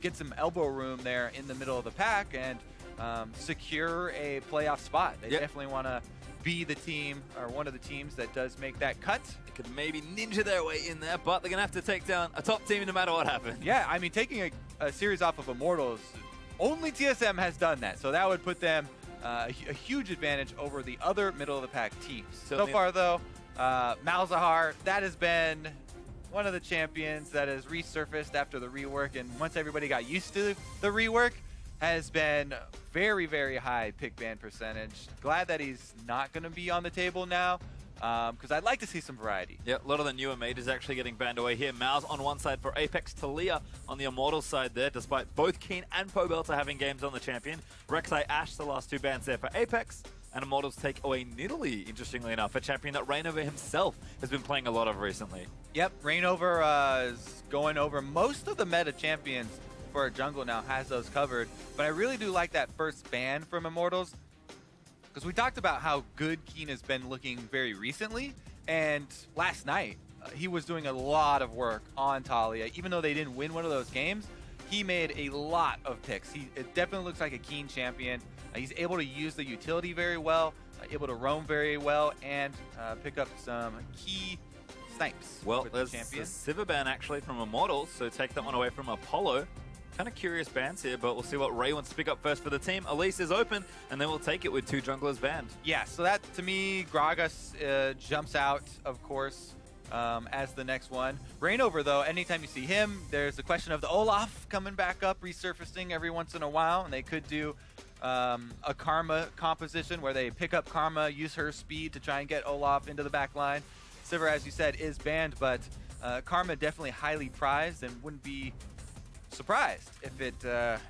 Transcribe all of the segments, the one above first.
get some elbow room there in the middle of the pack and secure a playoff spot. They definitely want to be the team or one of the teams that does make that cut. They could maybe ninja their way in there, but they're going to have to take down a top team no matter what happens. Yeah, I mean, taking a series off of Immortals, only TSM has done that. So that would put them a huge advantage over the other middle-of-the-pack teams. So far, though, Malzahar, that has been one of the champions that has resurfaced after the rework, and once everybody got used to the rework, has been very, very high pick ban percentage. Glad that he's not going to be on the table now, because I'd like to see some variety. Yeah, a lot of the newer mages actually getting banned away here. Mal's on one side for APX, Talia on the Immortals side there, despite both Keen and Pobelter having games on the champion. Rek'Sai, Ashe, the last two bans there for APX. And Immortals take away Nidalee, interestingly enough, a champion that Reignover himself has been playing a lot of recently. Yep, Reignover is going over most of the meta champions for a jungle now, has those covered. But I really do like that first ban from Immortals, because we talked about how good Keen has been looking very recently. And last night, he was doing a lot of work on Talia. Even though they didn't win one of those games, he made a lot of picks. It definitely looks like a Keen champion. He's able to use the utility very well, able to roam very well, and pick up some key snipes. Well, there's a Sivir ban actually from Immortals, so take that one away from Apollo. Kind of curious bans here, but we'll see what Ray wants to pick up first for the team. Elise is open, and then we'll take it with two junglers banned. Yeah, so that, to me, Gragas jumps out, of course, as the next one. Reignover, though, anytime you see him, there's the question of the Olaf coming back up, resurfacing every once in a while, and they could do a Karma composition where they pick up Karma, use her speed to try and get Olaf into the back line. Sivir, as you said, is banned, but Karma definitely highly prized and wouldn't be surprised if it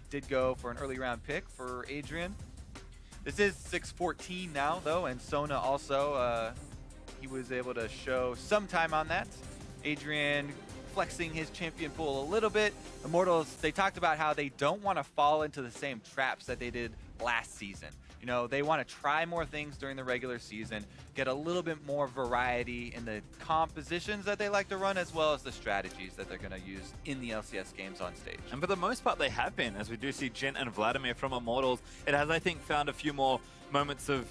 did go for an early round pick for Adrian. This is 6-14 now, though, and Sona also, he was able to show some time on that. Adrian flexing his champion pool a little bit. Immortals, they talked about how they don't want to fall into the same traps that they did last season. You know, they want to try more things during the regular season, get a little bit more variety in the compositions that they like to run, as well as the strategies that they're going to use in the LCS games on stage. And for the most part, they have been, as we do see Jin and Vladimir from Immortals. It has, I think, found a few more moments of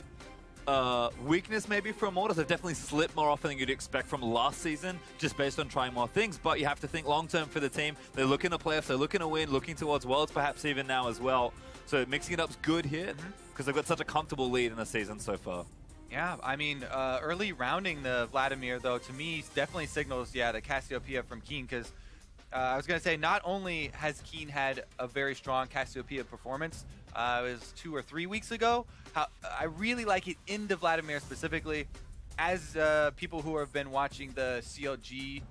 weakness maybe for Immortals. They've definitely slipped more often than you'd expect from last season, just based on trying more things. But you have to think long-term for the team. They're looking to playoffs, they're looking to win, looking towards Worlds perhaps even now as well. So mixing it up's good here, because they've got such a comfortable lead in the season so far. Yeah, I mean, early rounding the Vladimir, though, to me, definitely signals, yeah, the Cassiopeia from Keen, because I was going to say, not only has Keen had a very strong Cassiopeia performance, it was 2 or 3 weeks ago, I really like it into Vladimir specifically. As people who have been watching the CLG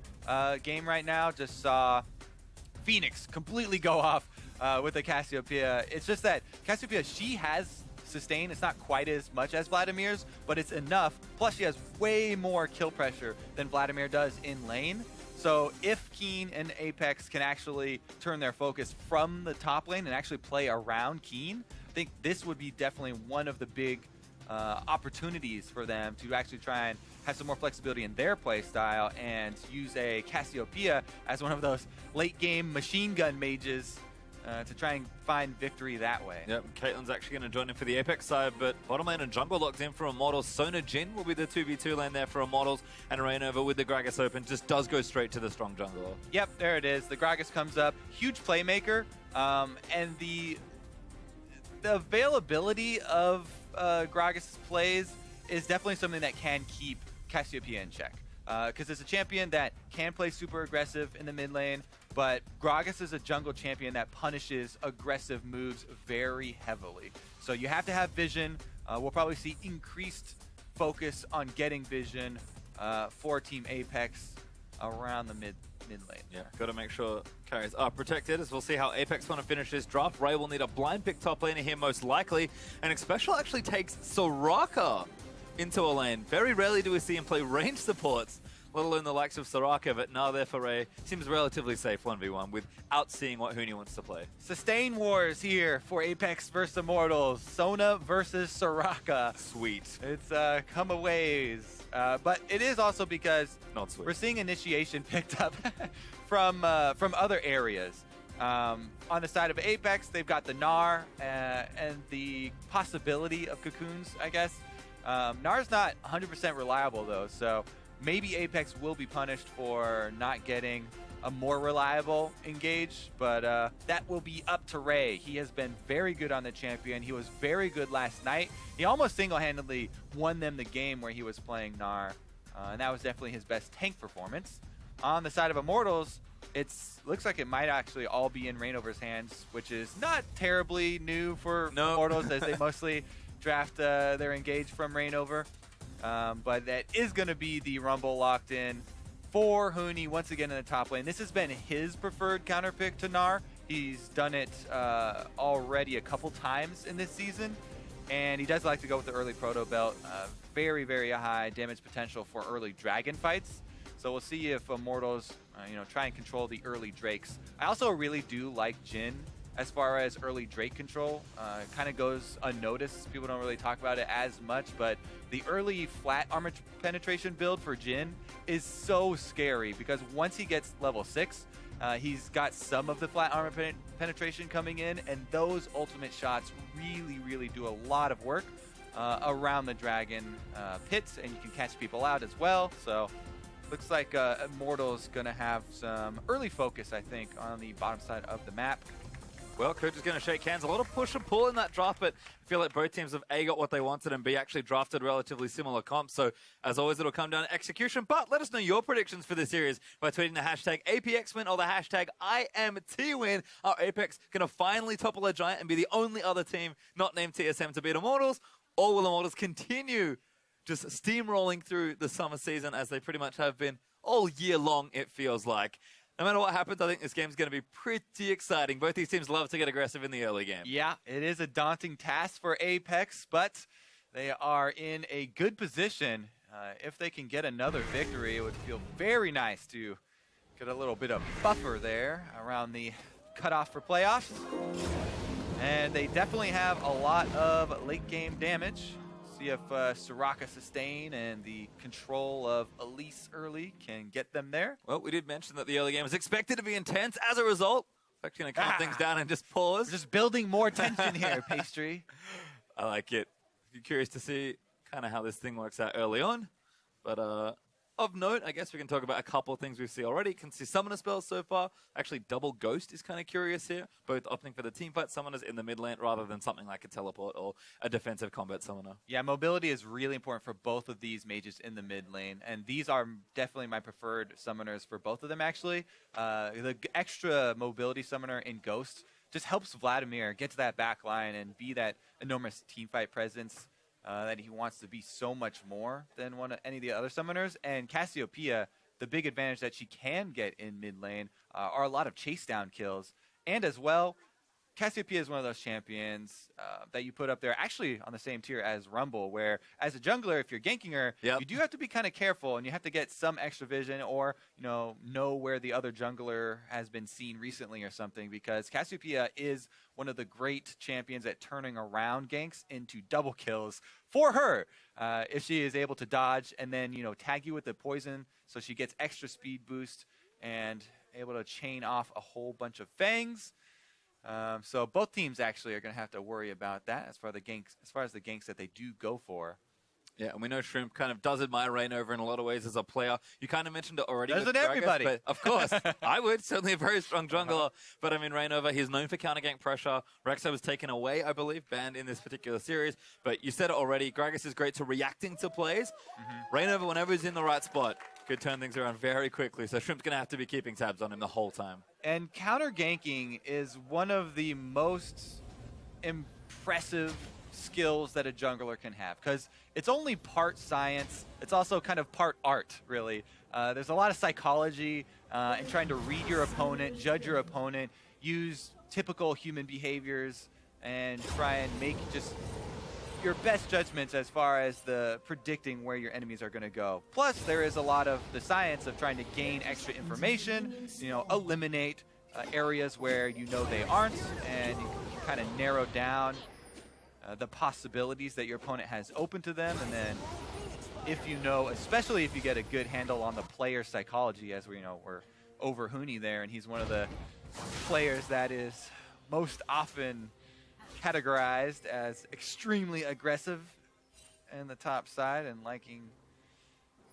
game right now just saw Phoenix completely go off with the Cassiopeia. It's just that Cassiopeia, she has sustain. It's not quite as much as Vladimir's, but it's enough. Plus, she has way more kill pressure than Vladimir does in lane. So if Keen and Apex can actually turn their focus from the top lane and actually play around Keen, I think this would be definitely one of the big opportunities for them to actually try and have some more flexibility in their play style and use a Cassiopeia as one of those late game machine gun mages to try and find victory that way. Yep, Caitlyn's actually going to join in for the Apex side, but bottom lane and jungle locked in for Immortals. Sona Jin will be the 2v2 lane there for Immortals, and Reignover with the Gragas open just does go straight to the strong jungler. Yep, there it is. The Gragas comes up. Huge playmaker, and the availability of Gragas' plays is definitely something that can keep Cassiopeia in check. Because it's a champion that can play super aggressive in the mid lane, but Gragas is a jungle champion that punishes aggressive moves very heavily. So you have to have vision. We'll probably see increased focus on getting vision for Team Apex around the mid lane. Yeah, got to make sure carries are protected, as we'll see how Apex want to finish this draft. Ray will need a blind pick top laner here most likely, and Xpecial actually takes Soraka into a lane. Very rarely do we see him play range supports, let alone the likes of Soraka, but now there for Ray seems relatively safe 1v1 without seeing what Huni wants to play. Sustain wars here for Apex versus Immortals. Sona versus Soraka. Sweet. It's come a ways. But it is also because not sweet. We're seeing initiation picked up from other areas. On the side of Apex, they've got the Gnar and the possibility of cocoons, I guess. Gnar's not 100% reliable, though, so maybe Apex will be punished for not getting a more reliable engage, but that will be up to Ray. He has been very good on the champion. He was very good last night. He almost single-handedly won them the game where he was playing Gnar, and that was definitely his best tank performance. On the side of Immortals, looks like it might actually all be in Reignover's hands, which is not terribly new for Immortals, as they mostly draft their engage from Reignover. But that is going to be the Rumble locked in for Huni once again in the top lane. This has been his preferred counter pick to Gnar. He's done it already a couple times in this season, and he does like to go with the early Proto Belt. Very, very high damage potential for early Dragon fights. So we'll see if Immortals, try and control the early Drakes. I also really do like Jhin as far as early Drake control. Kind of goes unnoticed. People don't really talk about it as much, but the early flat armor penetration build for Jhin is so scary because once he gets level 6, he's got some of the flat armor penetration coming in, and those ultimate shots really, really do a lot of work around the Dragon pits, and you can catch people out as well. So looks like Immortals going to have some early focus, I think, on the bottom side of the map. Well, Coach is going to shake hands. A lot of push and pull in that draft, but I feel like both teams have A, got what they wanted, and B, actually drafted relatively similar comps. So, as always, it'll come down to execution. But let us know your predictions for this series by tweeting the hashtag APX win or the hashtag IMT win. Are Apex going to finally topple a giant and be the only other team not named TSM to beat Immortals? Or will Immortals continue just steamrolling through the summer season as they pretty much have been all year long, it feels like? No matter what happens, I think this game's going to be pretty exciting. Both these teams love to get aggressive in the early game. Yeah, it is a daunting task for Apex, but they are in a good position. If they can get another victory, it would feel very nice to get a little bit of buffer there around the cutoff for playoffs. And they definitely have a lot of late game damage. See if Soraka Sustain and the control of Elise early can get them there. Well, we did mention that the early game is expected to be intense. As a result, I'm actually going to calm things down and just pause. We're just building more tension here, Pastry. I like it. You're curious to see kind of how this thing works out early on. But of note, I guess we can talk about a couple of things we see already. Can see summoner spells so far. Actually, double ghost is kind of curious here. Both opting for the teamfight summoners in the mid lane rather than something like a teleport or a defensive combat summoner. Yeah, mobility is really important for both of these mages in the mid lane. And these are definitely my preferred summoners for both of them, actually. The extra mobility summoner in Ghost just helps Vladimir get to that back line and be that enormous teamfight presence that he wants to be so much more than any of the other summoners. And Cassiopeia, the big advantage that she can get in mid lane are a lot of chase down kills. And as well, Cassiopeia is one of those champions that you put up there actually on the same tier as Rumble, where as a jungler, if you're ganking her, you do have to be kind of careful and you have to get some extra vision or know where the other jungler has been seen recently or something, because Cassiopeia is one of the great champions at turning around ganks into double kills for her. If she is able to dodge and then tag you with the poison so she gets extra speed boost and able to chain off a whole bunch of fangs. So both teams actually are going to have to worry about that as far as the ganks that they do go for. Yeah, and we know Shrimp kind of does admire Reignover in a lot of ways as a player. You kind of mentioned it already. Doesn't everybody? But of course, I would. Certainly a very strong jungler. But I mean, Reignover, he's known for counter gank pressure. Rexo was taken away, I believe, banned in this particular series. But you said it already. Gragas is great to reacting to plays. Reignover, whenever he's in the right spot, could turn things around very quickly. So Shrimp's going to have to be keeping tabs on him the whole time. And counter ganking is one of the most impressive skills that a jungler can have, because it's only part science. It's also kind of part art, really. There's a lot of psychology in trying to read your opponent, judge your opponent, use typical human behaviors, and try and make just your best judgments as far as the predicting where your enemies are going to go. Plus, there is a lot of the science of trying to gain extra information, eliminate areas where they aren't, and you can kind of narrow down the possibilities that your opponent has open to them. And then if especially if you get a good handle on the player psychology, as we're over Huni there, and he's one of the players that is most often categorized as extremely aggressive in the top side and liking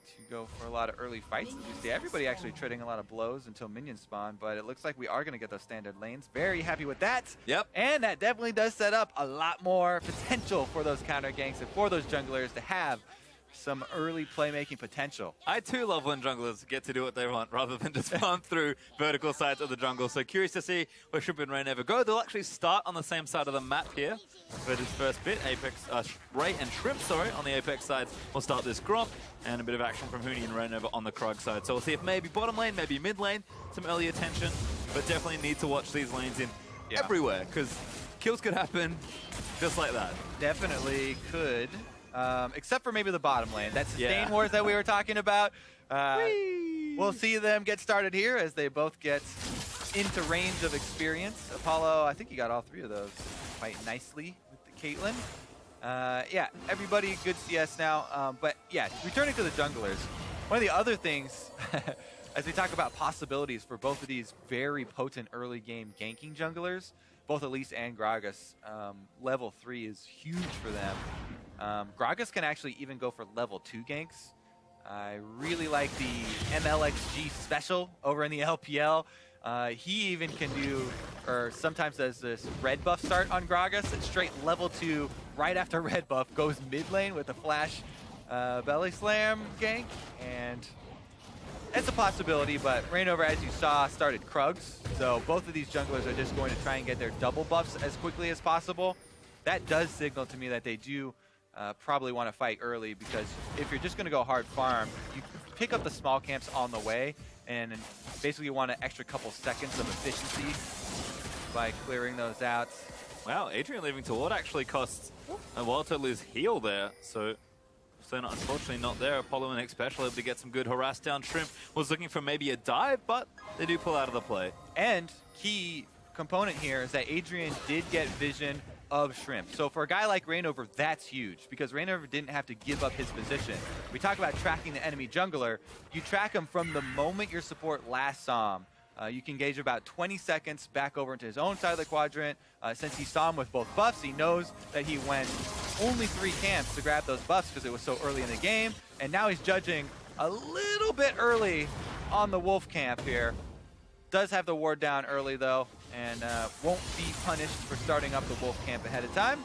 to go for a lot of early fights. As you see, everybody actually trading a lot of blows until minions spawn, but it looks like we are going to get those standard lanes. Very happy with that. Yep. And that definitely does set up a lot more potential for those counter ganks and for those junglers to have some early playmaking potential. I too love when junglers get to do what they want rather than just farm through vertical sides of the jungle. So curious to see where Shrimp and Ray never go. They'll actually start on the same side of the map here for this first bit. Ray and Shrimp, sorry, on the Apex side will start this Gromp, and a bit of action from Huni and Rainover on the Krug side. So we'll see if maybe bottom lane, maybe mid lane, some early attention, but definitely need to watch these lanes in everywhere, because kills could happen just like that. Definitely could. Except for maybe the bottom lane. That sustain wars that we were talking about. We'll see them get started here as they both get into range of experience. Apollo, I think he got all three of those quite nicely with the Caitlyn. Yeah, everybody good CS now. But yeah, returning to the junglers. One of the other things, as we talk about possibilities for both of these very potent early game ganking junglers, both Elise and Gragas, level 3 is huge for them. Gragas can actually even go for level 2 ganks. I really like the MLXG special over in the LPL. He even can do, or sometimes does this red buff start on Gragas. It's straight level 2 right after red buff, goes mid lane with a flash belly slam gank. And it's a possibility, but Rainover, as you saw, started Krugs. So both of these junglers are just going to try and get their double buffs as quickly as possible. That does signal to me that they do probably want to fight early, because if you're just going to go hard farm, you pick up the small camps on the way, and basically you want an extra couple seconds of efficiency by clearing those out. Wow, Adrian leaving to ward actually costs a while to lose heal there, so unfortunately not there. Apollo and X Special able to get some good harass down. Shrimp was looking for maybe a dive, but they do pull out of the play. And key component here is that Adrian did get vision of Shrimp. So for a guy like Rainover, that's huge, because Rainover didn't have to give up his position. We talk about tracking the enemy jungler. You track him from the moment your support last saw him. You can gauge about 20 seconds back over into his own side of the quadrant. Since he saw him with both buffs, he knows that he went only 3 camps to grab those buffs because it was so early in the game. And now he's judging a little bit early on the Wolf camp here. Does have the ward down early though, and won't be punished for starting up the Wolf camp ahead of time.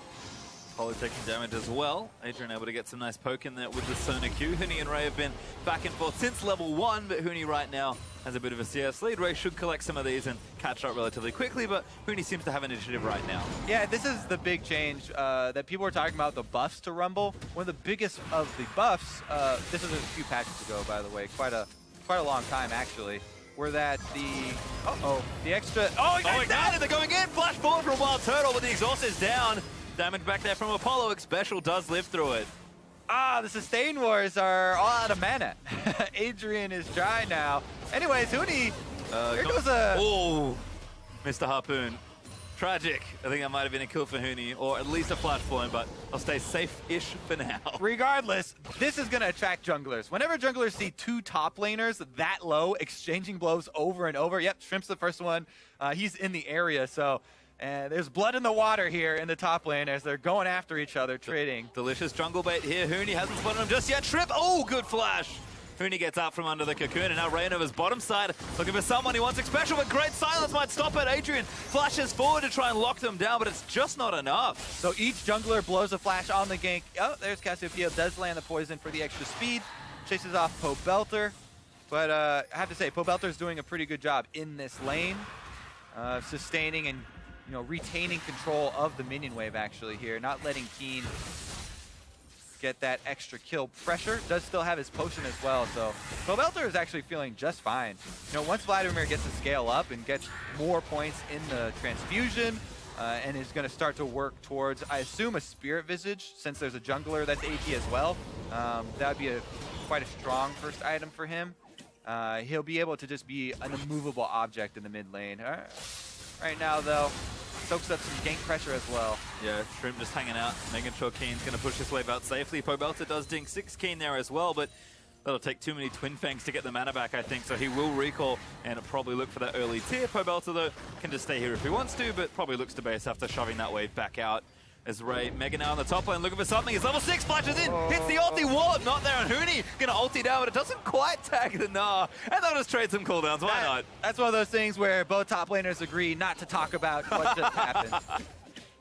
Apollo taking damage as well. Adrian able to get some nice poke in there with the Sona Q. Huni and Ray have been back and forth since level 1, but Huni right now has a bit of a CS lead. Ray should collect some of these and catch up relatively quickly, but Huni seems to have initiative right now. Yeah, this is the big change that people were talking about, the buffs to Rumble. One of the biggest of the buffs, this is a few patches ago, by the way, quite a long time actually, were that the extra... Oh, he got they're going in! Flash forward from Wild Turtle, but the exhaust is down. Damage back there from Apollo. X Special does live through it. The sustain wars are all out of mana. Adrian is dry now. Anyways, Huni, there goes a... Oh, Mr. Harpoon. Tragic. I think that might have been a kill for Huni, or at least a flash point, but I'll stay safe-ish for now. Regardless, this is going to attract junglers. Whenever junglers see 2 top laners that low, exchanging blows over and over, yep, Shrimp's the first one. He's in the area, so... And there's blood in the water here in the top lane as they're going after each other, trading. Delicious jungle bait here. Huni hasn't spotted him just yet. Shrimp, oh, good flash. Huni gets out from under the cocoon, and now Rainover's bottom side looking for someone. He wants X Special, but great silence might stop it. Adrian flashes forward to try and lock them down, but it's just not enough. So each jungler blows a flash on the gank. Oh, there's Cassiopeia, does land the poison for the extra speed. Chases off Pobelter. But I have to say, Pobelter's doing a pretty good job in this lane, sustaining and retaining control of the minion wave actually here, not letting Keen get that extra kill pressure. Does still have his potion as well, so Pobelter is actually feeling just fine. Once Vladimir gets to scale up and gets more points in the transfusion, and is going to start to work towards, I assume, a Spirit Visage, since there's a jungler that's AP as well. That would be quite a strong first item for him. He'll be able to just be an immovable object in the mid lane. Right now, though, soaks up some gank pressure as well. Yeah, Shrimp just hanging out, making sure Keen's going to push this wave out safely. Pobelter does ding 6 Keen there as well, but that'll take too many Twin Fangs to get the mana back, I think, so he will recall and probably look for that early tier. Pobelter, though, can just stay here if he wants to, but probably looks to base after shoving that wave back out. As Ray, Mega now on the top lane, looking for something. His level 6 flashes in, hits the ulti wall, not there, and Huni gonna ulti down, but it doesn't quite tag the Gnar. And they'll just trade some cooldowns, why not? That's one of those things where both top laners agree not to talk about what just happened.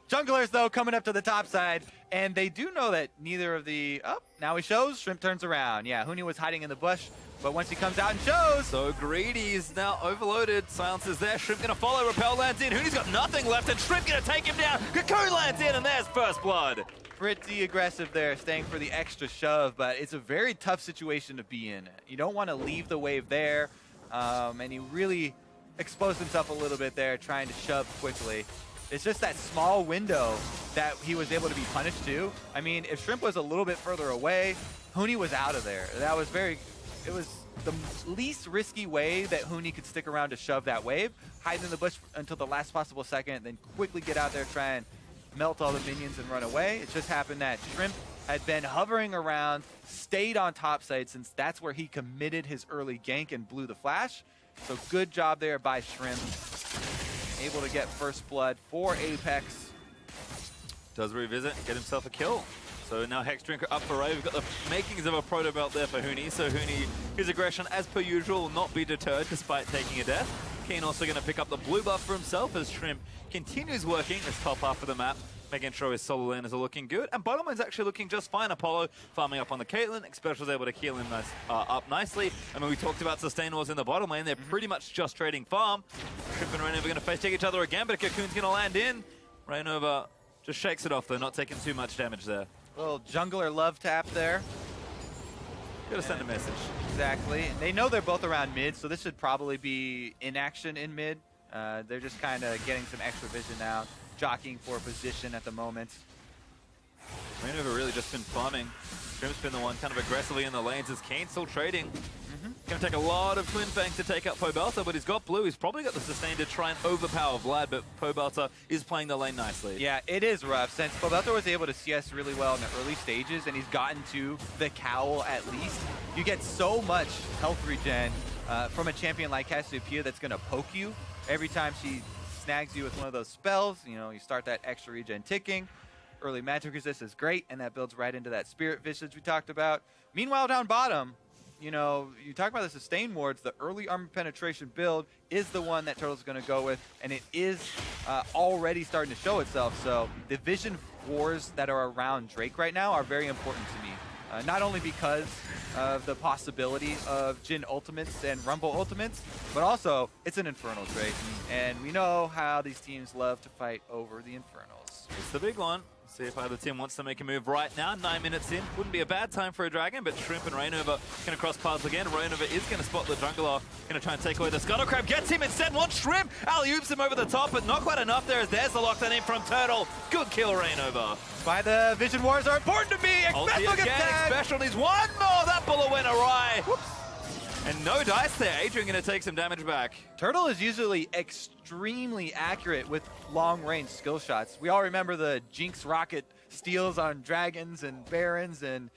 Junglers, though, coming up to the top side, and they do know that neither of the... Oh, now he shows, Shrimp turns around. Yeah, Huni was hiding in the bush, but once he comes out and shows... So Greedy is now overloaded. Silence is there. Shrimp gonna follow. Repel lands in. Huni's got nothing left, and Shrimp gonna take him down. Cocoon lands in, and there's first blood. Pretty aggressive there, staying for the extra shove, but it's a very tough situation to be in. You don't want to leave the wave there, and he really exposed himself a little bit there, trying to shove quickly. It's just that small window that he was able to be punished to. I mean, if Shrimp was a little bit further away, Huni was out of there. That was very... It was the least risky way that Huni could stick around to shove that wave, hide in the bush until the last possible second, then quickly get out there, try and melt all the minions and run away. It just happened that Shrimp had been hovering around, stayed on top side, since that's where he committed his early gank and blew the flash. So good job there by Shrimp. Able to get first blood for Apex. Does revisit, get himself a kill. So now Hex Drinker up for Ray. We've got the makings of a proto belt there for Huni. So Huni, his aggression, as per usual, will not be deterred despite taking a death. Keen also going to pick up the blue buff for himself as Shrimp continues working this top half of the map, making sure his solo laners are looking good. And bottom lane's actually looking just fine. Apollo farming up on the Caitlyn. Xpecial was able to heal him up nicely. I mean, we talked about sustain wars in the bottom lane. They're pretty much just trading farm. Shrimp and Rainover going to face take each other again, but Cocoon's going to land in. Rainover just shakes it off, though, not taking too much damage there. Little jungler love tap there. Gotta send a message. Exactly. They know they're both around mid, so this should probably be in action in mid. They're just kind of getting some extra vision now, jockeying for position at the moment. Rainover really just been farming. Shrimp's been the one kind of aggressively in the lanes as Kane's still trading. Going to take a lot of Twin Fangs to take out Pobelter, but he's got blue. He's probably got the sustain to try and overpower Vlad, but Pobelter is playing the lane nicely. Yeah, it is rough since Pobelter was able to CS really well in the early stages, and he's gotten to the cowl at least. You get so much health regen from a champion like Cassiopeia that's going to poke you every time she snags you with one of those spells. You know, you start that extra regen ticking. Early magic resist is great, and that builds right into that spirit visage we talked about. Meanwhile, down bottom, you know, you talk about the sustain wards, the early armor penetration build is the one that Turtle's going to go with, and it is already starting to show itself. So the vision wars that are around Drake right now are very important to me. Not only because of the possibility of Jhin ultimates and Rumble ultimates, but also it's an Infernal Drake, and we know how these teams love to fight over the Infernals. It's the big one. See if either team wants to make a move right now. 9 minutes in. Wouldn't be a bad time for a Dragon, but Shrimp and Rainover going to cross paths again. Rainover is going to spot the jungler. Going to try and take away the Scuttle Crab. Gets him instead. Wants Shrimp. Alley-oops him over the top, but not quite enough there as there's the lockdown in from Turtle. Good kill, Rainover. Why the vision wars are important to me. Ulti again. Xpecial needs one more. That bullet went awry. Whoops. And no dice there. Adrian going to take some damage back. Turtle is usually extremely accurate with long-range skill shots. We all remember the Jinx rocket steals on dragons and barons, and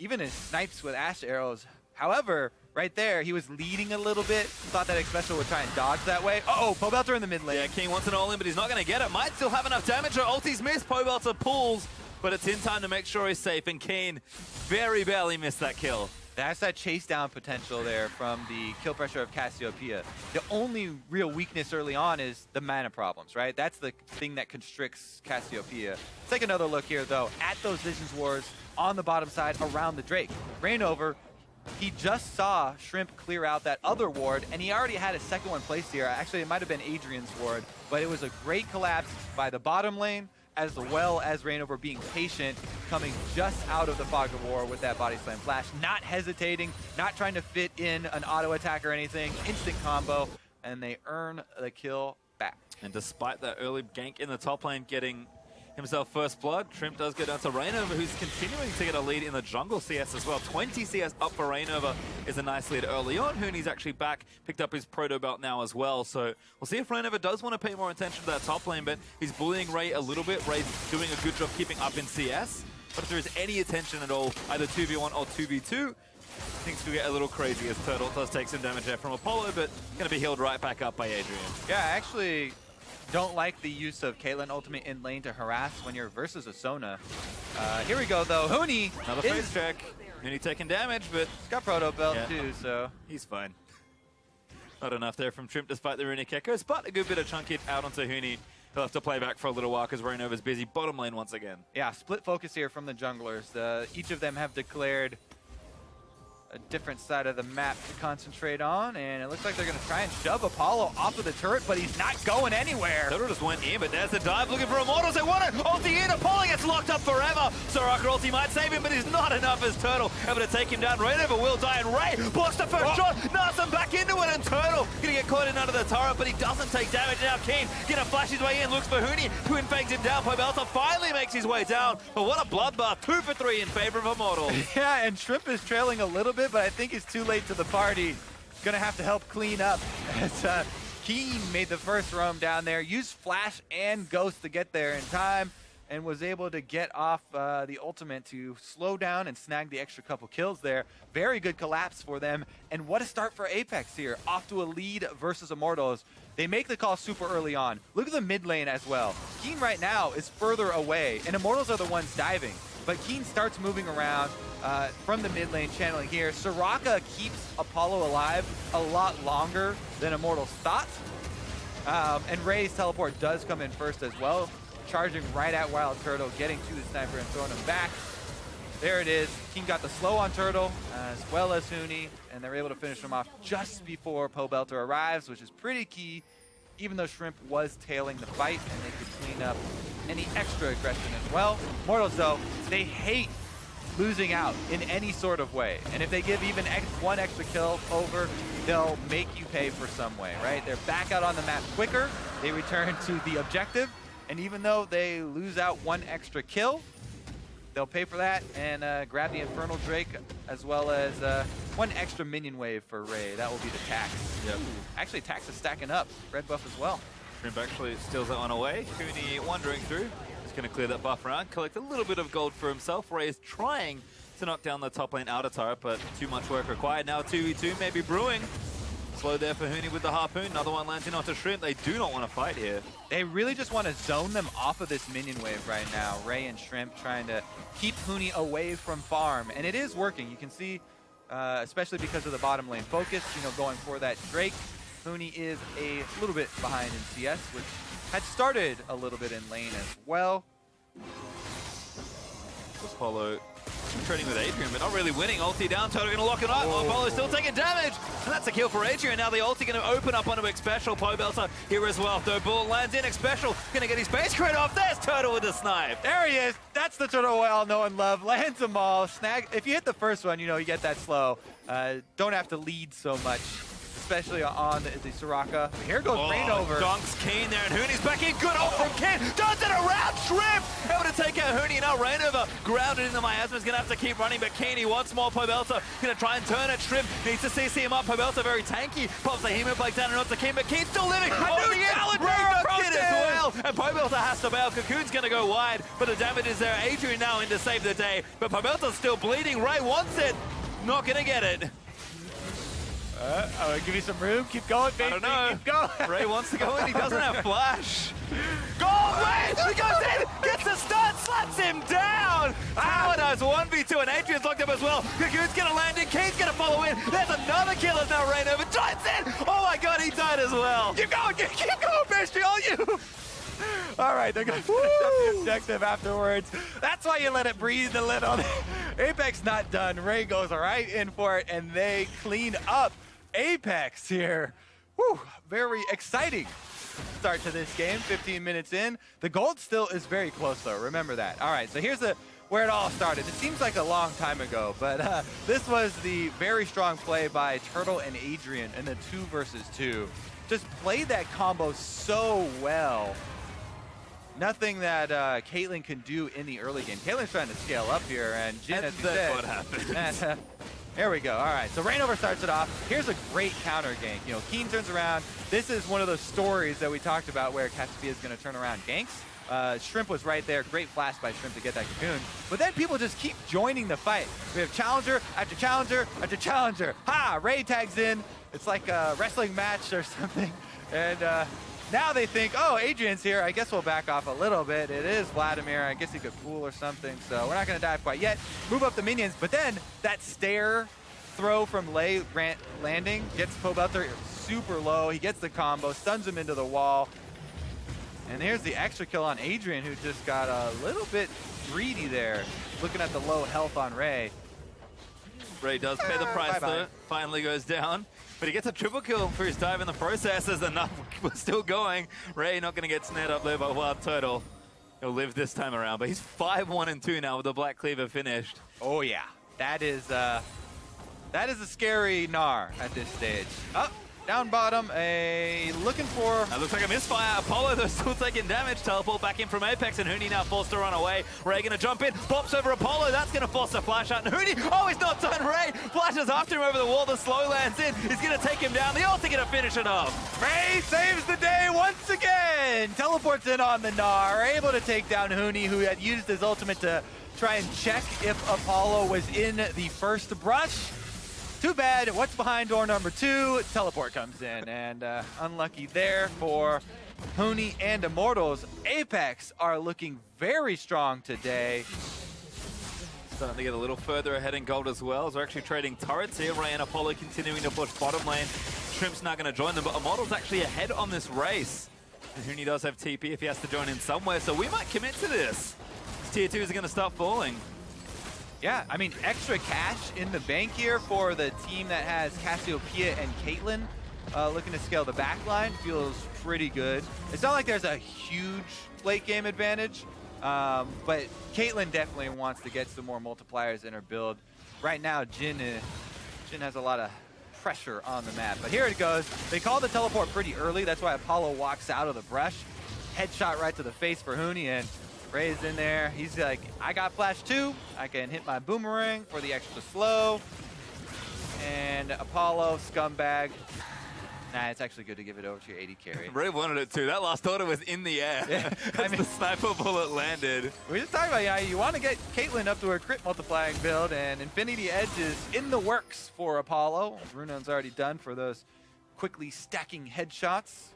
even his snipes with ash arrows. However, right there, he was leading a little bit. Thought that Xpecial would try and dodge that way. Uh-oh, Pobelter in the mid lane. Yeah, King wants an all-in, but he's not going to get it. Might still have enough damage. Her ulti's missed. Pobelter pulls, but it's in time to make sure he's safe, and Kane very barely missed that kill. That's that chase down potential there from the kill pressure of Cassiopeia. The only real weakness early on is the mana problems, right? That's the thing that constricts Cassiopeia. Let's take another look here, though, at those Visions Wars on the bottom side around the Drake. Rainover, he just saw Shrimp clear out that other ward, and he already had a second one placed here. Actually, it might have been Adrian's ward, but it was a great collapse by the bottom lane, as well as Rainover being patient, coming just out of the Fog of War with that Body Slam Flash, not hesitating, not trying to fit in an auto attack or anything, instant combo, and they earn the kill back. And despite that early gank in the top lane getting himself first blood, Shrimp does go down to Rainover, who's continuing to get a lead in the jungle CS as well. 20 CS up for Rainover is a nice lead early on. Huni's actually back, picked up his proto belt now as well. So we'll see if Rainover does want to pay more attention to that top lane, but he's bullying Ray a little bit. Ray's doing a good job keeping up in CS. But if there is any attention at all, either 2v1 or 2v2, things could get a little crazy as Turtle does take some damage there from Apollo, but going to be healed right back up by Adrian. Yeah, I actually don't like the use of Caitlyn ultimate in lane to harass when you're versus a Sona. Here we go, though. Huni Another phase check. Huni taking damage, but he's got Proto Belt too, so he's fine. Not enough there from Shrimp despite the Runic Echoes, but a good bit of chunk hit out onto Huni. He'll have to play back for a little while because Rainova's busy bottom lane once again. Yeah, split focus here from the junglers. Each of them have declared a different side of the map to concentrate on, and it looks like they're going to try and shove Apollo off of the turret, but he's not going anywhere. Turtle just went in, but there's the dive looking for Immortals. They want it. Ulti in. Apollo gets locked up forever. Soraka ulti might save him, but he's not enough as Turtle able to take him down. Rainova will die, and Ray blocks the first shot. Narsen back into it, and Turtle going to get caught in under the turret, but he doesn't take damage. Now Keen going to flash his way in, looks for Huni. Twin fakes him down. Pobelta finally makes his way down, but what a bloodbath. 2 for 3 in favor of Immortals. Yeah, and Shrimp is trailing a little bit, but I think he's too late to the party. Gonna have to help clean up as Keen made the first roam down there, used Flash and Ghost to get there in time, and was able to get off the ultimate to slow down and snag the extra couple kills there. Very good collapse for them, and what a start for Apex here. Off to a lead versus Immortals. They make the call super early on. Look at the mid lane as well. Keen right now is further away, and Immortals are the ones diving. But Keen starts moving around from the mid lane, channeling here. Soraka keeps Apollo alive a lot longer than Immortals thought. And Ray's teleport does come in first as well, charging right at Wild Turtle, getting to the sniper and throwing him back. There it is. Keen got the slow on Turtle, as well as Huni, and they're able to finish him off just before Pobelta arrives, which is pretty key, even though Shrimp was tailing the fight, and they could clean up any extra aggression as well. Mortals, though, they hate losing out in any sort of way. And if they give even one extra kill over, they'll make you pay for some way, right? They're back out on the map quicker. They return to the objective. And even though they lose out one extra kill, they'll pay for that and grab the Infernal Drake, as well as one extra minion wave for Ray. That will be the Tax. Yep. Actually, Tax is stacking up. Red buff as well. Shrimp actually steals that one away. Huni wandering through. Just going to clear that buff around, collect a little bit of gold for himself. Ray is trying to knock down the top lane outer turret, but too much work required. Now 2v2 maybe brewing. Slow there for Huni with the harpoon. Another one lands in onto Shrimp. They do not want to fight here. They really just want to zone them off of this minion wave right now. Ray and Shrimp trying to keep Huni away from farm, and it is working. You can see, especially because of the bottom lane focus, going for that Drake. Huni is a little bit behind in CS, which had started a little bit in lane as well. Apollo trading with Adrian, but not really winning. Ulti down, Toto gonna lock it up. Apollo's still taking damage, and that's a kill for Adrian. Now the ulti gonna open up onto X-Special. Pobelta here as well. Though Bull lands in, X-Special gonna get his base crate off. There's Toto with the snipe. There he is. That's the Turtle we all know and love. Lands them all. Snag. If you hit the first one, you get that slow. Don't have to lead so much, especially on the Soraka. Here goes Rainover. Donks Keen there, and Huni's back in. Good ult from Keen. Does it around Shrimp. Able to take out Huni. Now Rainover grounded in the miasma's going to have to keep running, but Keen, he wants more. Pobelta going to try and turn it. Shrimp needs to CC him up. Pobelta very tanky. Pops the Hemoblade down and onto Keen, but Keen's still living. Ray as well. And Pobelta has to bail. Cocoon's going to go wide, but the damage is there. Adrian now in to save the day, but Pobelta's still bleeding. Ray wants it. Not going to get it. Give me some room. Keep going, baby. I don't know. Keep going. Ray wants to go in. He doesn't have flash. Goal, Ray! He goes in, gets the stun, slaps him down. Nice 1v2, and Adrian's locked up as well. Cocoon's going to land in. Keen's going to follow in. There's another kill as now Rainover joins in. Oh my god, he died as well. Keep going, Bestie, all you. All right, they're going to finish up the objective afterwards. That's why you let it breathe a little. Apex not done. Ray goes right in for it, and they clean up Apex here. Whew, very exciting start to this game. 15 minutes in. The gold still is very close, though. Remember that. All right, so here's where it all started. It seems like a long time ago, but this was the very strong play by Turtle and Adrian in the 2 versus 2. Just played that combo so well. Nothing that Caitlyn can do in the early game. Caitlyn's trying to scale up here, and Jin, as you said, what happened. There we go. All right, so Rainover starts it off. Here's a great counter gank. Keen turns around. This is one of those stories that we talked about where Cassiopeia is going to turn around ganks. Shrimp was right there. Great flash by Shrimp to get that cocoon. But then people just keep joining the fight. We have challenger after challenger after challenger. Ha! Ray tags in. It's like a wrestling match or something. And now they think, oh, Adrian's here. I guess we'll back off a little bit. It is Vladimir. I guess he could fool or something. So we're not going to dive quite yet. Move up the minions. But then that stair throw from Lei landing gets Pobelter super low. He gets the combo, stuns him into the wall. And here's the extra kill on Adrian, who just got a little bit greedy there, looking at the low health on Ray. Ray does pay the price, bye-bye. though. Finally goes down. But he gets a triple kill for his dive in the process as the nut was still going. Ray not going to get snared up there by Wild Turtle. He'll live this time around. But he's 5-1-2 now with the Black Cleaver finished. Oh, yeah. That is a scary Gnar at this stage. Up, down bottom, looking for... That looks like a misfire. Apollo, though, still taking damage. Teleport back in from Apex, and Huni now forced to run away. Ray going to jump in, pops over Apollo. That's going to force a flash out. And Huni, oh, he's not done. Ray flashes after him over the wall. The slow lands in. He's going to take him down. The ulti going to finish it off. Ray saves the day once again. Teleports in on the Gnar, able to take down Huni, who had used his ultimate to try and check if Apollo was in the first brush. Too bad. What's behind door number 2? Teleport comes in, and unlucky there for Huni and Immortals. Apex are looking very strong today. Starting to get a little further ahead in gold as well. So we're actually trading turrets here. Ray and Apollo continuing to push bottom lane. Shrimp's not going to join them, but Immortals actually ahead on this race. And Huni does have TP if he has to join in somewhere, so we might commit to this. Tier 2s are going to start falling. Yeah, I mean, extra cash in the bank here for the team that has Cassiopeia and Caitlyn looking to scale the back line. Feels pretty good. It's not like there's a huge late game advantage, but Caitlyn definitely wants to get some more multipliers in her build. Right now, Jhin has a lot of pressure on the map. But here it goes. They call the teleport pretty early. That's why Apollo walks out of the brush. Headshot right to the face for Huni, and Ray's in there. He's like, I got flash too. I can hit my boomerang for the extra slow. And Apollo, scumbag. Nah, it's actually good to give it over to your AD carry. Ray wanted it too. That last order was in the air. Yeah, I mean, the sniper bullet landed. We're just talking about, you want to get Caitlyn up to her crit multiplying build, and Infinity Edge is in the works for Apollo. Runon's already done for those quickly stacking headshots.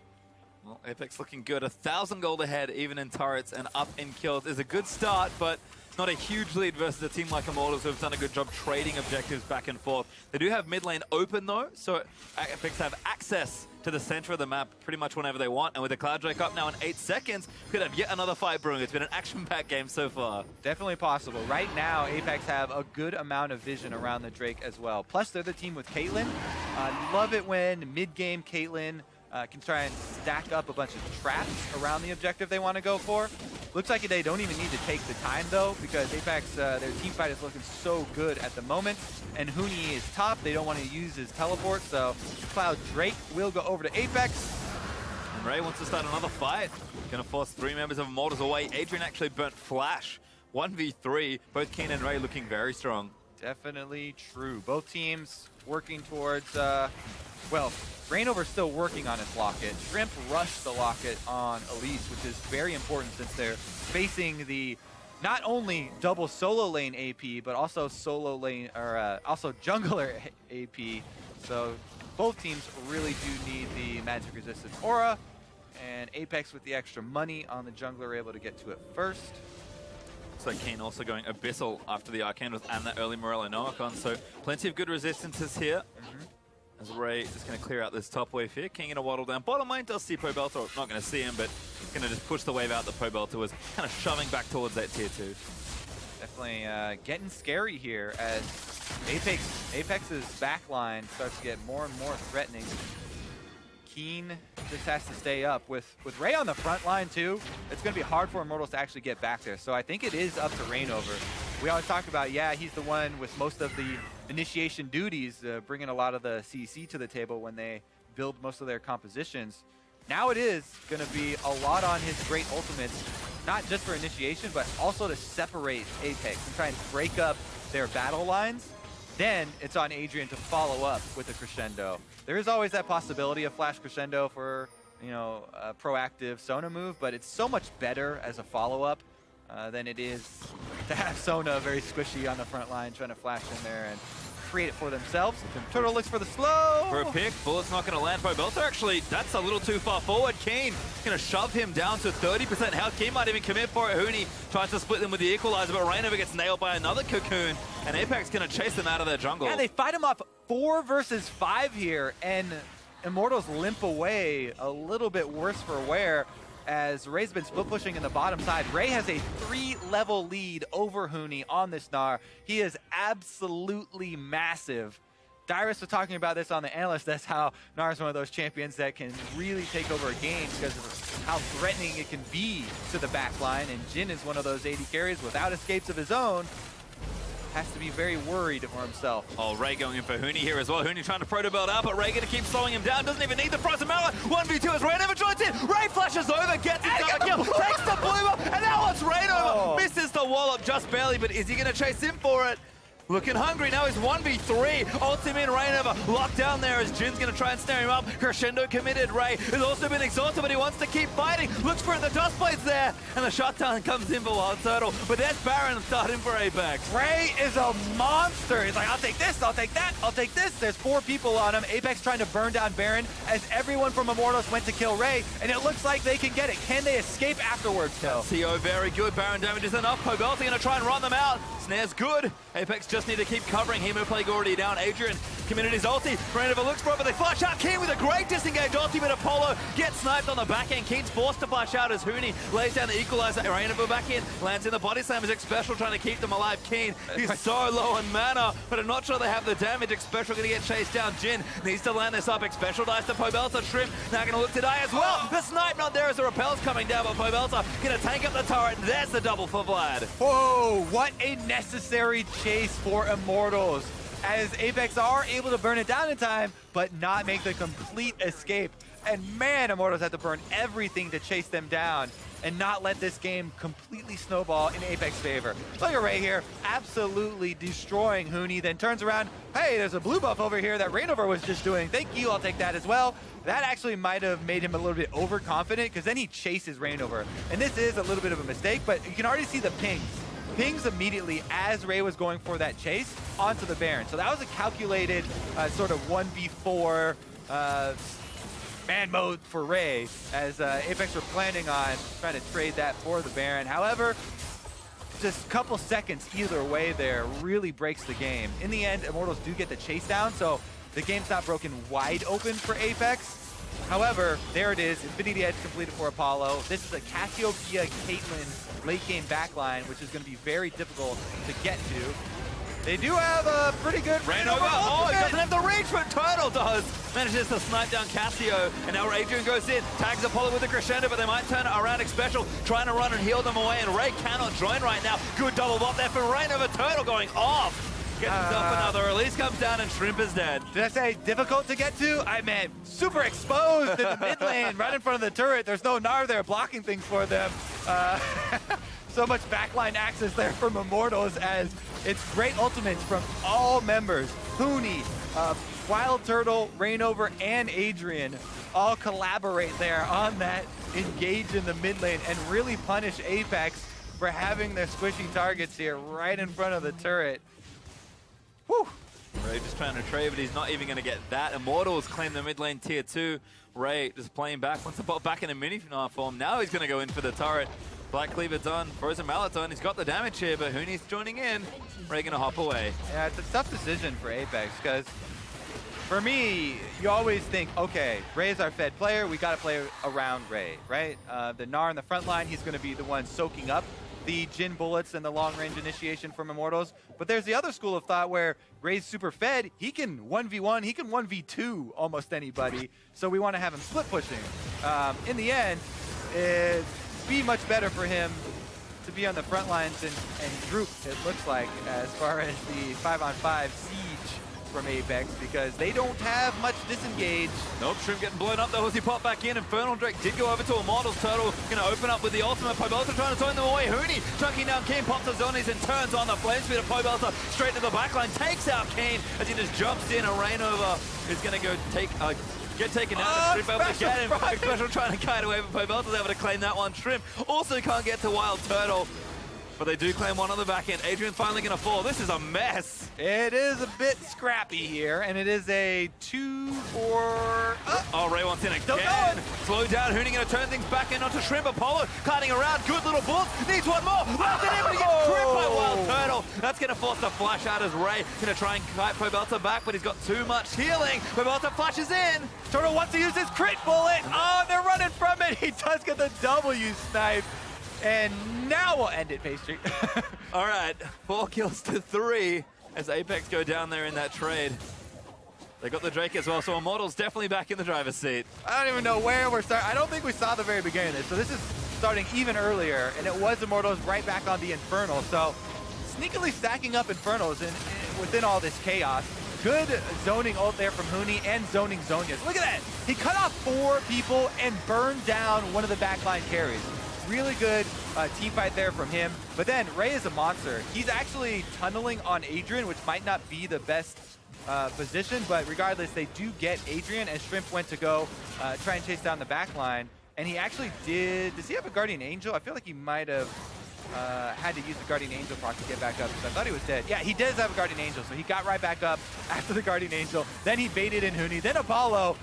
Well, Apex looking good. 1,000 gold ahead, even in turrets, and up in kills is a good start, but not a huge lead versus a team like Immortals who have done a good job trading objectives back and forth. They do have mid lane open though, so Apex have access to the center of the map pretty much whenever they want. And with the Cloud Drake up now in 8 seconds, could have yet another fight brewing. It's been an action-packed game so far. Definitely possible. Right now, Apex have a good amount of vision around the Drake as well. Plus, they're the team with Caitlyn. Love it when mid-game Caitlyn can try and stack up a bunch of traps around the objective they want to go for. Looks like they don't even need to take the time though, because Apex, their team fight is looking so good at the moment. And Huni is top. They don't want to use his teleport, so Cloud Drake will go over to Apex. And Ray wants to start another fight. Gonna force 3 members of Immortals away. Adrian actually burnt Flash. 1v3. Both Keen and Ray looking very strong. Definitely true. Both teams working towards, well, Reignover's still working on his locket. Shrimp rushed the locket on Elise, which is very important since they're facing the not only double solo lane AP, but also solo lane or also jungler AP. So both teams really do need the magic resistance aura, and Apex with the extra money on the jungler are able to get to it first. So Keen also going Abyssal after the Arcane and that early Morello Noacon, so plenty of good resistances here. As Ray is going to clear out this top wave here. King going to waddle down. Bottom lane does see Pobelter. Not going to see him, but going to just push the wave out that Pobelter was kind of shoving back towards that tier 2. Definitely getting scary here as Apex's backline starts to get more and more threatening. Keen just has to stay up. With Ray on the front line too, it's going to be hard for Immortals to actually get back there. So I think it is up to Reignover. We always talk about, yeah, he's the one with most of the initiation duties, bringing a lot of the CC to the table when they build most of their compositions. Now it is going to be a lot on his great ultimates, not just for initiation, but also to separate Apex and try and break up their battle lines. Then it's on Adrian to follow up with a crescendo. There is always that possibility of flash crescendo for proactive Sona move, but it's so much better as a follow-up than it is to have Sona very squishy on the front line trying to flash in there and create it for themselves. Turtle looks for the slow. For a pick, bullet's not going to land. Pobelter actually, that's a little too far forward. Keen going to shove him down to 30% health. Keen might even commit for it. Huni tries to split them with the equalizer, but Rainover gets nailed by another cocoon, and APX going to chase them out of their jungle. Yeah, they fight him off 4 versus 5 here, and Immortals limp away a little bit worse for wear as Ray's been split pushing in the bottom side. Ray has a 3-level lead over Huni on this Gnar. He is absolutely massive. Dyrus was talking about this on the analyst. That's how Gnar is one of those champions that can really take over a game because of how threatening it can be to the back line. And Jin is one of those AD carries without escapes of his own. Has to be very worried for himself. Oh, Ray going in for Huni here as well. Huni trying to proto-build out, but Ray going to keep slowing him down. Doesn't even need the Frozen Mallet. 1v2 as Ray never joins in. Ray flashes over, gets his kill, takes the blue up, and now it's Rainover. Misses the wallop just barely, but is he going to chase in for it? Looking hungry, now he's 1v3. Ults him in, Rainover locked down there as Jin's going to try and snare him up. Crescendo committed. Ray has also been exhausted, but he wants to keep fighting. Looks for it, the dust plate's there, and the shutdown comes in for Wild Turtle. But there's Baron starting for Apex. Ray is a monster. He's like, I'll take this, I'll take that, I'll take this. There's 4 people on him. Apex trying to burn down Baron as everyone from Immortals went to kill Ray, and it looks like they can get it. Can they escape afterwards, though? CO very good. Baron damage is enough. Pobelter going to try and run them out. Snare's good. Apex just need to keep covering. Hemo Plague already down. Adrian committed his ulti. Rainover looks for it, but they flash out. Keen with a great disengage ulti, but Apollo gets sniped on the back end. Keen's forced to flash out as Huni lays down the equalizer. Rainover back in, lands in the body slam. Is Xpecial trying to keep them alive. Keen, he's so low on mana, but I'm not sure they have the damage. Xpecial going to get chased down. Jin needs to land this up. Xpecial dies to Pobelter. Shrimp now going to look to die as well. The snipe not there as the repel's coming down, but Pobelter going to tank up the turret. There's the double for Vlad. Whoa, what a necessary chase for Immortals, as Apex are able to burn it down in time, but not make the complete escape. And man, Immortals had to burn everything to chase them down and not let this game completely snowball in Apex favor. Look at Ray here, absolutely destroying Huni, then turns around, hey, there's a blue buff over here that Rainover was just doing. Thank you, I'll take that as well. That actually might have made him a little bit overconfident, because then he chases Rainover. And this is a little bit of a mistake, but you can already see the pings. Pings immediately as Ray was going for that chase onto the Baron. So that was a calculated sort of 1v4 man mode for Ray, as Apex were planning on trying to trade that for the Baron. However, just a couple seconds either way there really breaks the game. In the end, Immortals do get the chase down, so the game's not broken wide open for Apex. However, there it is, Infinity Edge completed for Apollo. This is a Cassiopeia Caitlyn late game backline, which is going to be very difficult to get to. They do have a pretty good Rainover. Oh, he doesn't have the reach, but Turtle does. Manages to snipe down Cassio, and now Adrian goes in, tags Apollo with the crescendo, but they might turn it around. Xpecial trying to run and heal them away, and Ray cannot join right now. Good double bot there for Rainover. Turtle going off. Gets himself another release, comes down, and Shrimp is dead. Did I say difficult to get to? I meant super exposed in the mid lane, right in front of the turret. There's no Gnar there blocking things for them. So much backline access there from Immortals, as it's great ultimates from all members. Huni, Wild Turtle, Rainover, and Adrian all collaborate there on that engage in the mid lane and really punish Apex for having their squishy targets here right in front of the turret. Whew. Ray just trying to trade, but he's not even going to get that. Immortals claim the mid lane tier 2. Ray just playing back. Once the bot back in a mini form, now he's going to go in for the turret. Black Cleaver done, Frozen Mallet done. He's got the damage here, but Huni's joining in. Ray going to hop away. Yeah, it's a tough decision for Apex, because for me, you always think, okay, Ray is our fed player. We got to play around Ray, right? The Gnar in the front line, he's going to be the one soaking up the Jin bullets and the long-range initiation from Immortals. But there's the other school of thought where Ray's super fed. He can 1v1, he can 1v2 almost anybody. So we want to have him split pushing. In the end, it'd be much better for him to be on the front lines and group, it looks like, as far as the 5-on-5 siege from Apex, because they don't have much disengage. Nope, Shrimp getting blown up though as he popped back in. Infernal Drake did go over to Immortals. Turtle going to open up with the ultimate. Pobelter trying to turn them away. Huni chunking down Keen, pops the zonies and turns on the flame speed of Pobelter straight to the backline. Takes out Keen as he just jumps in. A Rainover is going to go take a get taken out. Oh, Shrimp able to get him. front. Special trying to kite away, but Pobelta's able to claim that one. Shrimp also can't get to Wild Turtle, but they do claim one on the back end. Adrian's finally going to fall. This is a mess. It is a bit scrappy here, and it is a 2-4. Oh, Ray wants in Still again. going. Slow down. Hooning going to turn things back in onto Shrimp. Apollo kiting around. Good little bull. Needs one more. Not been able to get tripped by Wild Turtle. That's going to force the flash out as Ray going to try and kite Pobelta back, but he's got too much healing. Pobelta flashes in. Turtle wants to use his crit bullet. Oh, they're running from it. He does get the W snipe. And now we'll end it, Pastry. All right, 4 kills to 3 as Apex go down there in that trade. They got the Drake as well, so Immortals definitely back in the driver's seat. I don't even know where we're starting. I don't think we saw the very beginning of this. So this is starting even earlier, and it was Immortals right back on the Infernal. So sneakily stacking up Infernals within all this chaos. Good zoning ult there from Huni and zoning Zonias. Look at that. He cut off 4 people and burned down one of the backline carries. Really good team fight there from him. But then Ray is a monster. He's actually tunneling on Adrian, which might not be the best position, but regardless, they do get Adrian, and Shrimp went to go try and chase down the back line. And he actually did. Does he have a Guardian Angel? I feel like he might have had to use the Guardian Angel proc to get back up, because I thought he was dead. Yeah, he does have a Guardian Angel, so he got right back up after the Guardian Angel. Then he baited in Huni. Then Apollo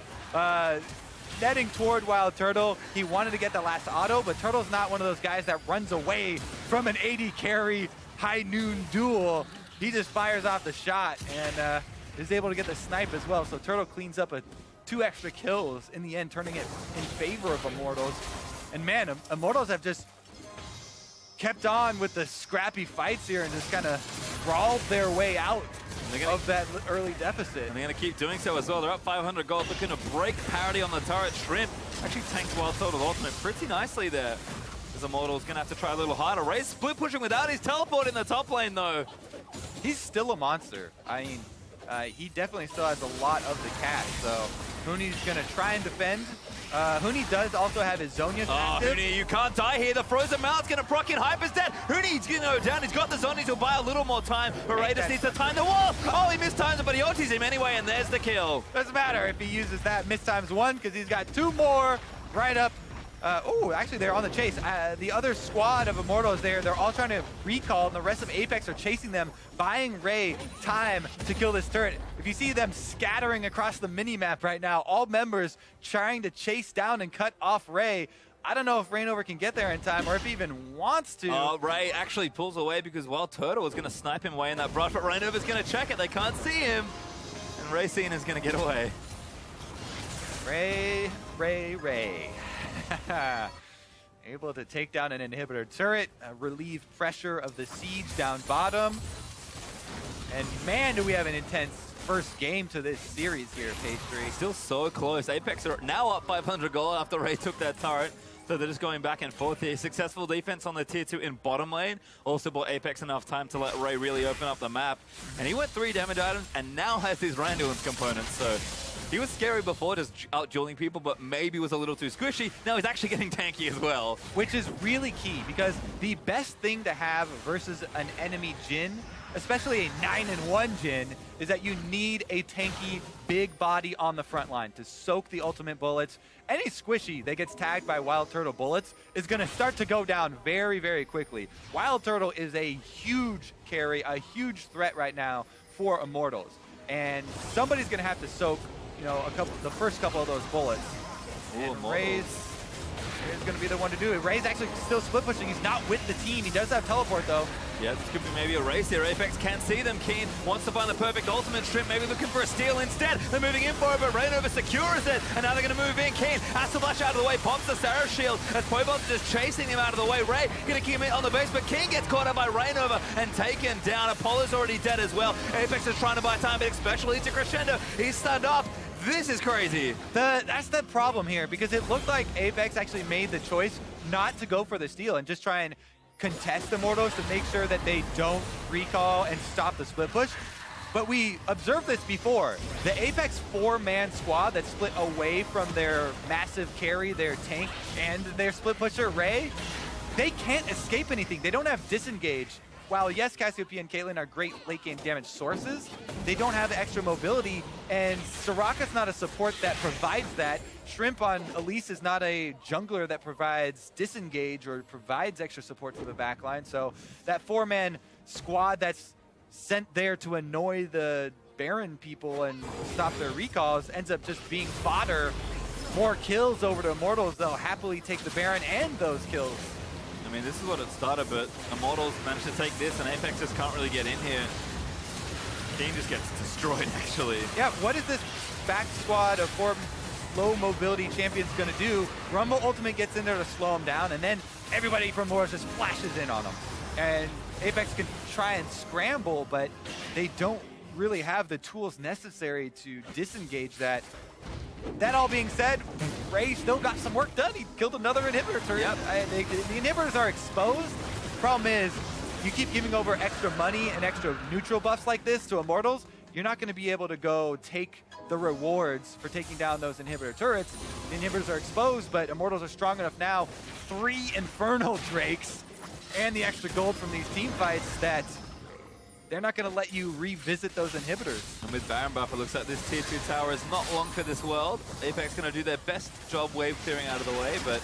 netting toward Wild Turtle. He wanted to get the last auto, but Turtle's not one of those guys that runs away from an 80 carry high noon duel. He just fires off the shot and is able to get the snipe as well. So Turtle cleans up 2 extra kills in the end, turning it in favor of Immortals. And man, Immortals have just kept on with the scrappy fights here and just kind of crawled their way out of that early deficit. And they're going to keep doing so as well. They're up 500 gold, looking to break parity on the turret. Shrimp actually tanks Wild Turtle ultimate pretty nicely there. As Immortal's going to have to try a little harder. Ray's split pushing without his teleport in the top lane though. He's still a monster. I mean, he definitely still has a lot of the cash, so Huni's going to try and defend. Huni does also have his Zonias active. Huni, you can't die here. The frozen mouth's going to proc in. Hyper's dead. Huni's going to go down. He's got the Zonies. He'll buy a little more time. But Ray just needs to time the wall. Oh, he mistimes it, but he ultis him anyway, and there's the kill. Doesn't matter if he uses that mistimes 1, because he's got 2 more right up. Oh, actually, they're on the chase. The other squad of Immortals there, they're all trying to recall, and the rest of Apex are chasing them, buying Ray time to kill this turret. If you see them scattering across the mini-map right now, all members trying to chase down and cut off Ray. I don't know if Rainover can get there in time, or if he even wants to. Ray actually pulls away because Wild Turtle was going to snipe him away in that brush, but Rainover's going to check it. They can't see him, and Racine is going to get away. Ray. Able to take down an inhibitor turret, relieve pressure of the siege down bottom. And man, do we have an intense first game to this series here, Pastry. Still so close. Apex are now up 500 gold after Ray took that turret. So they're just going back and forth here. Successful defense on the tier 2 in bottom lane. Also bought Apex enough time to let Ray really open up the map. And he went 3 damage items and now has his Randuin's components. So he was scary before, just out-dueling people, but maybe was a little too squishy. Now he's actually getting tanky as well. Which is really key, because the best thing to have versus an enemy Jhin, especially a 9-1 Jhin, is that you need a tanky, big body on the front line to soak the ultimate bullets. Any squishy that gets tagged by Wild Turtle bullets is going to start to go down very, very quickly. Wild Turtle is a huge carry, a huge threat right now for Immortals. And somebody's going to have to soak, you know, the first couple of those bullets. Ooh, and Ray's going to be the one to do it. Ray's actually still split pushing. He's not with the team. He does have teleport though. Yeah, this could be maybe a race here. Apex can't see them. Keen wants to find the perfect ultimate. Shrimp maybe looking for a steal instead. They're moving in for it, but Rainover secures it. And now they're going to move in. Keen has to flash out of the way. Pops the Sarah shield as Pobelta's just chasing him out of the way. Ray going to keep him on the base, but Keen gets caught up by Rainover and taken down. Apollo's already dead as well. Apex is trying to buy time, but especially to Crescendo. He's stunned up. This is crazy. That's the problem here, because it looked like Apex actually made the choice not to go for the steal and just try and contest Immortals to make sure that they don't recall and stop the split push. But we observed this before. The Apex 4-man squad that split away from their massive carry, their tank, and their split pusher, Ray, they can't escape anything. They don't have disengage. while yes, Cassiopeia and Caitlyn are great late game damage sources, they don't have extra mobility, and Soraka's not a support that provides that. Shrimp on Elise is not a jungler that provides disengage or provides extra support to the backline, so that 4-man squad that's sent there to annoy the Baron people and stop their recalls ends up just being fodder. More kills over to Immortals, they'll happily take the Baron and those kills. I mean, this is what it started, but Immortals managed to take this, and APX just can't really get in here. King just gets destroyed, actually. Yeah, what is this back squad of 4 low mobility champions gonna do? Rumble ultimate gets in there to slow him down, and then everybody from Immortals just flashes in on him. And Apex can try and scramble, but they don't really have the tools necessary to disengage that. That all being said, Ray still got some work done. He killed another inhibitor turret. Yep. The inhibitors are exposed. Problem is, you keep giving over extra money and extra neutral buffs like this to Immortals, you're not going to be able to go take the rewards for taking down those inhibitor turrets. The inhibitors are exposed, but Immortals are strong enough now. 3 Infernal Drakes and the extra gold from these team fights that they're not going to let you revisit those inhibitors. And with Baron buff, it looks like this tier 2 tower is not long for this world. Apex going to do their best job wave clearing out of the way, but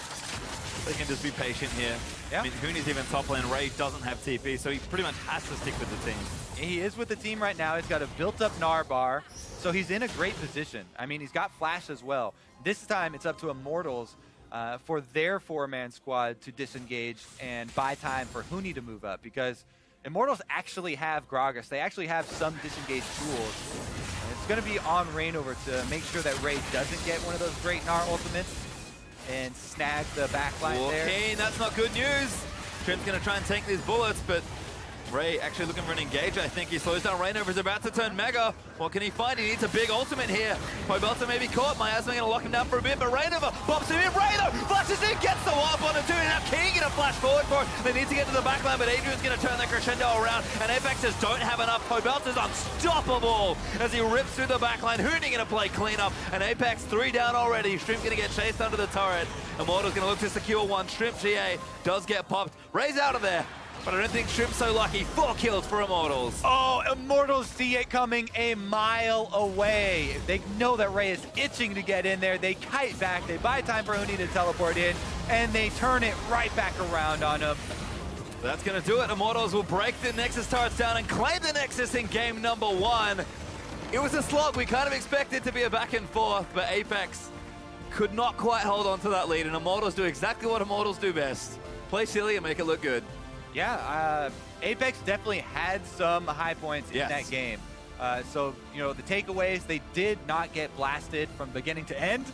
they can just be patient here. Yeah. I mean, Huni's even top lane. Ray doesn't have TP, so he pretty much has to stick with the team. He is with the team right now. He's got a built-up Gnar bar, so he's in a great position. I mean, he's got flash as well. This time, it's up to Immortals for their 4-man squad to disengage and buy time for Huni to move up, because Immortals actually have Gragas. They actually have some disengage tools. And it's going to be on Reignover to make sure that Ray doesn't get one of those great Gnar ultimates and snag the backline there. Okay, that's not good news. Shrimp's going to try and tank these bullets, but Ray actually looking for an engage. I think he slows down. Reignover's about to turn Mega. What can he find? He needs a big ultimate here. Pobelta may be caught. Miasma going to lock him down for a bit, but Reignover pops him in. Reignover flashes in, gets the wall on the 2, and now King going to flash forward for it. They need to get to the backline, but Adrian's going to turn the crescendo around, and Apex just don't have enough. Pobelta's unstoppable as he rips through the backline. Huni going to play cleanup, and Apex 3 down already. Shrimp going to get chased under the turret. Immortal's going to look to secure one. Shrimp GA does get popped. Ray's out of there. But I don't think Shrimp's so lucky. 4 kills for Immortals. Oh, Immortals see it coming a mile away. They know that Ray is itching to get in there. They kite back. They buy time for Huni to teleport in, and they turn it right back around on him. That's going to do it. Immortals will break the Nexus turrets down and claim the Nexus in game number 1. It was a slog. We kind of expected it to be a back and forth, but Apex could not quite hold on to that lead, and Immortals do exactly what Immortals do best. Play silly and make it look good. Yeah, Apex definitely had some high points in that game. So, you know, the takeaways, they did not get blasted from beginning to end.